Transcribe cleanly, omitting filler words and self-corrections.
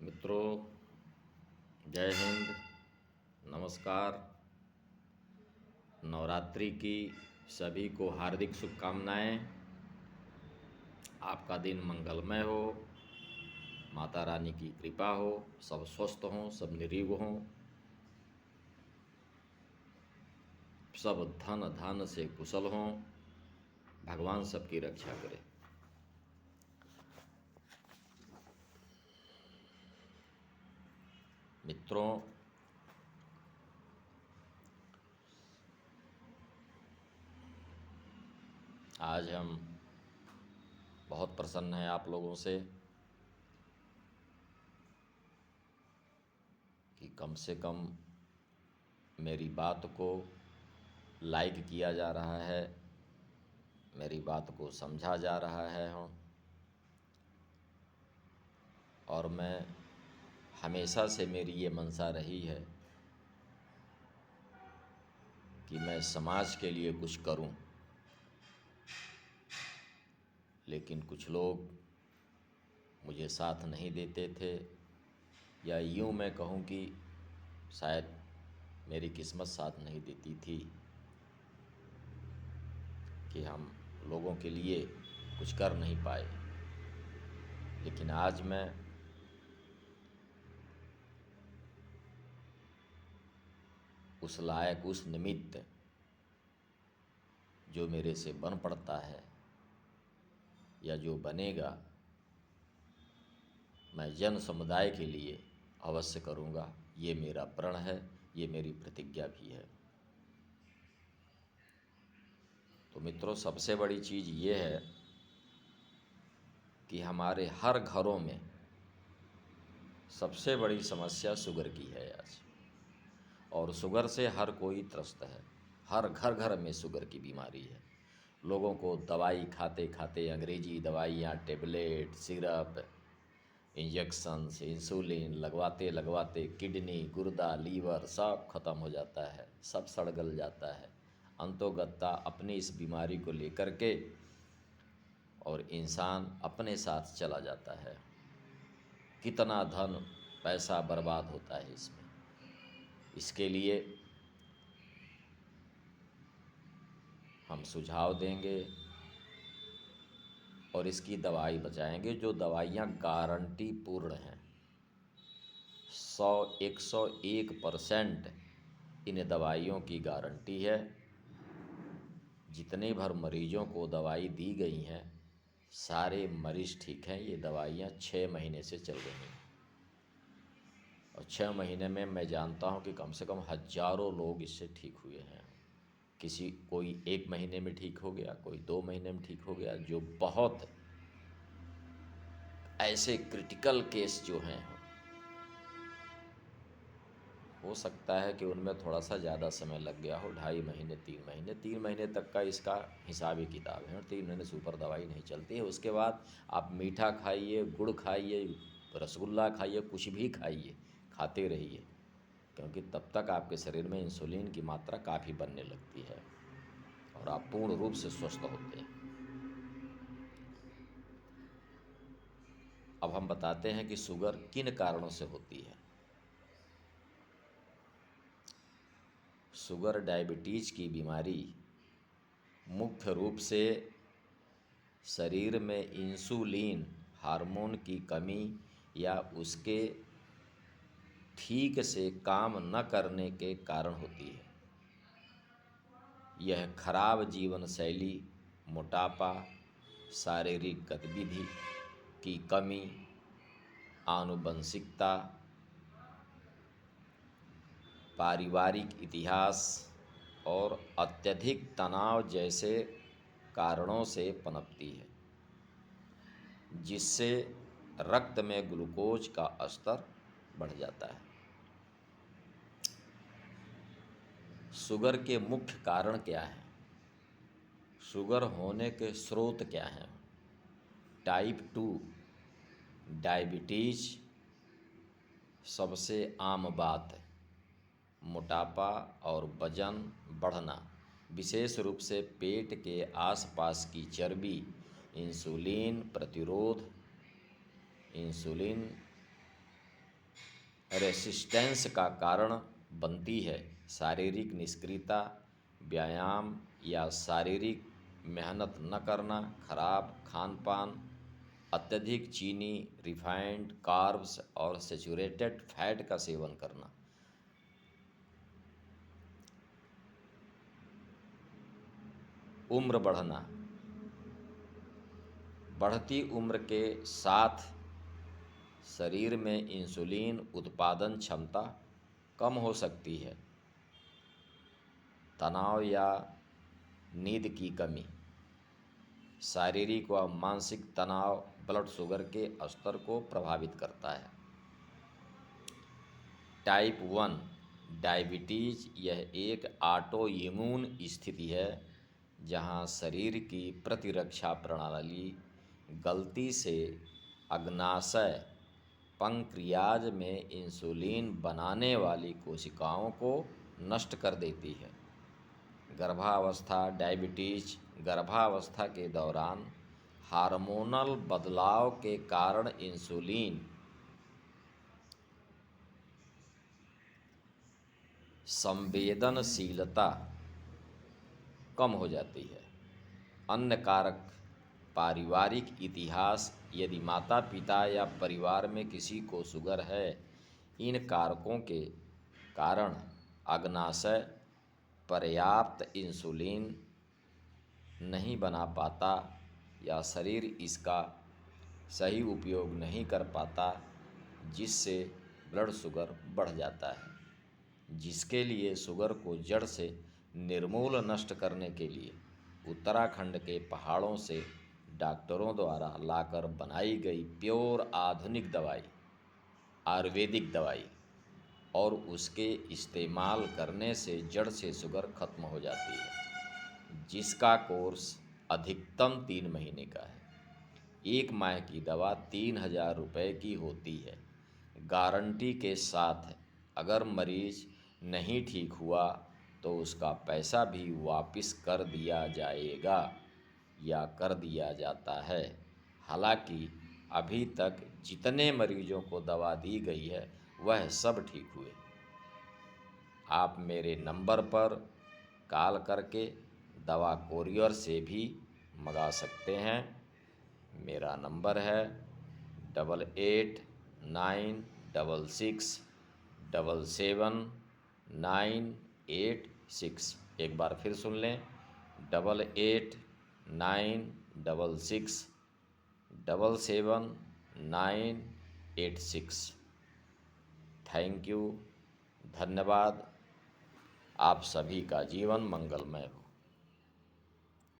मित्रों, जय हिंद, नमस्कार। नवरात्रि की सभी को हार्दिक शुभकामनाएं। आपका दिन मंगलमय हो, माता रानी की कृपा हो, सब स्वस्थ हों, सब निरोग हों, सब धन धान से कुशल हों, भगवान सबकी रक्षा करे। मित्रों, आज हम बहुत प्रसन्न हैं आप लोगों से कि कम से कम मेरी बात को लाइक किया जा रहा है, मेरी बात को समझा जा रहा है। और मैं हमेशा से मेरी ये मंशा रही है कि मैं समाज के लिए कुछ करूं, लेकिन कुछ लोग मुझे साथ नहीं देते थे, या यूं मैं कहूं कि शायद मेरी किस्मत साथ नहीं देती थी कि हम लोगों के लिए कुछ कर नहीं पाए। लेकिन आज मैं उस लायक, उस निमित्त जो मेरे से बन पड़ता है या जो बनेगा, मैं जन समुदाय के लिए अवश्य करूँगा। ये मेरा प्रण है, ये मेरी प्रतिज्ञा भी है। तो मित्रों, सबसे बड़ी चीज़ ये है कि हमारे हर घरों में सबसे बड़ी समस्या शुगर की है आज, और शुगर से हर कोई त्रस्त है। हर घर घर में शुगर की बीमारी है। लोगों को दवाई खाते खाते, अंग्रेजी दवाइयाँ, टेबलेट, सिरप, इंजेक्शन्स, इंसुलिन लगवाते लगवाते किडनी, गुर्दा, लीवर सब खत्म हो जाता है, सब सड़ गल जाता है। अंतोगत्ता अपनी इस बीमारी को लेकर के और इंसान अपने साथ चला जाता है। कितना धन पैसा बर्बाद होता है इसमें। इसके लिए हम सुझाव देंगे और इसकी दवाई बचाएंगे, जो दवाइयाँ गारंटी पूर्ण हैं। 101% इन दवाइयों की गारंटी है। जितने भर मरीजों को दवाई दी गई हैं, सारे मरीज ठीक हैं। ये दवाइयाँ 6 महीने से चल रही हैं, और 6 महीने में मैं जानता हूँ कि कम से कम हज़ारों लोग इससे ठीक हुए हैं। कोई 1 महीने में ठीक हो गया, कोई 2 महीने में ठीक हो गया। जो बहुत ऐसे क्रिटिकल केस जो हैं, हो सकता है कि उनमें थोड़ा सा ज़्यादा समय लग गया हो, 2.5 महीने, 3 महीने तक का इसका हिसाबी किताब है। और 3 महीने से ऊपर दवाई नहीं चलती है। उसके बाद आप मीठा खाइए, गुड़ खाइए, रसगुल्ला खाइए, कुछ भी खाइए, खाते रहिए, क्योंकि तब तक आपके शरीर में इंसुलिन की मात्रा काफ़ी बनने लगती है और आप पूर्ण रूप से स्वस्थ होते हैं। अब हम बताते हैं कि शुगर किन कारणों से होती है। शुगर, डायबिटीज़ की बीमारी मुख्य रूप से शरीर में इंसुलिन हार्मोन की कमी या उसके ठीक से काम न करने के कारण होती है। यह खराब जीवन शैली, मोटापा, शारीरिक गतिविधि की कमी, आनुवंशिकता, पारिवारिक इतिहास और अत्यधिक तनाव जैसे कारणों से पनपती है, जिससे रक्त में ग्लूकोज का स्तर बढ़ जाता है। शुगर के मुख्य कारण क्या हैं? शुगर होने के स्रोत क्या हैं? टाइप 2 डायबिटीज सबसे आम बात है। मोटापा और वजन बढ़ना, विशेष रूप से पेट के आसपास की चर्बी, इंसुलिन प्रतिरोध, इंसुलिन रेसिस्टेंस का कारण बनती है। शारीरिक निष्क्रियता, व्यायाम या शारीरिक मेहनत न करना, खराब खान पान, अत्यधिक चीनी, रिफाइंड कार्ब्स और सेचुरेटेड फैट का सेवन करना। उम्र बढ़ना, बढ़ती उम्र के साथ शरीर में इंसुलिन उत्पादन क्षमता कम हो सकती है। तनाव या नींद की कमी, शारीरिक व मानसिक तनाव ब्लड शुगर के स्तर को प्रभावित करता है। टाइप 1 डायबिटीज, यह एक ऑटो इम्यून स्थिति है जहां शरीर की प्रतिरक्षा प्रणाली गलती से अग्नाशय पंक्रियाज में इंसुलिन बनाने वाली कोशिकाओं को नष्ट कर देती है। गर्भावस्था डायबिटीज, गर्भावस्था के दौरान हार्मोनल बदलाव के कारण इंसुलिन संवेदनशीलता कम हो जाती है। अन्य कारक, पारिवारिक इतिहास, यदि माता पिता या परिवार में किसी को शुगर है, इन कारकों के कारण अग्नाशय पर्याप्त इंसुलिन नहीं बना पाता या शरीर इसका सही उपयोग नहीं कर पाता, जिससे ब्लड शुगर बढ़ जाता है। जिसके लिए शुगर को जड़ से निर्मूल नष्ट करने के लिए उत्तराखंड के पहाड़ों से डॉक्टरों द्वारा लाकर बनाई गई प्योर आधुनिक दवाई, आयुर्वेदिक दवाई, और उसके इस्तेमाल करने से जड़ से शुगर खत्म हो जाती है, जिसका कोर्स अधिकतम 3 महीने का है। 1 माह की दवा 3,000 रुपये की होती है, गारंटी के साथ है। अगर मरीज नहीं ठीक हुआ तो उसका पैसा भी वापस कर दिया जाएगा या कर दिया जाता है। हालांकि अभी तक जितने मरीजों को दवा दी गई है वह सब ठीक हुए। आप मेरे नंबर पर कॉल करके दवा कोरियर से भी मंगा सकते हैं। मेरा नंबर है 8896777986। एक बार फिर सुन लें, 8896777986। थैंक यू, धन्यवाद। आप सभी का जीवन मंगलमय हो।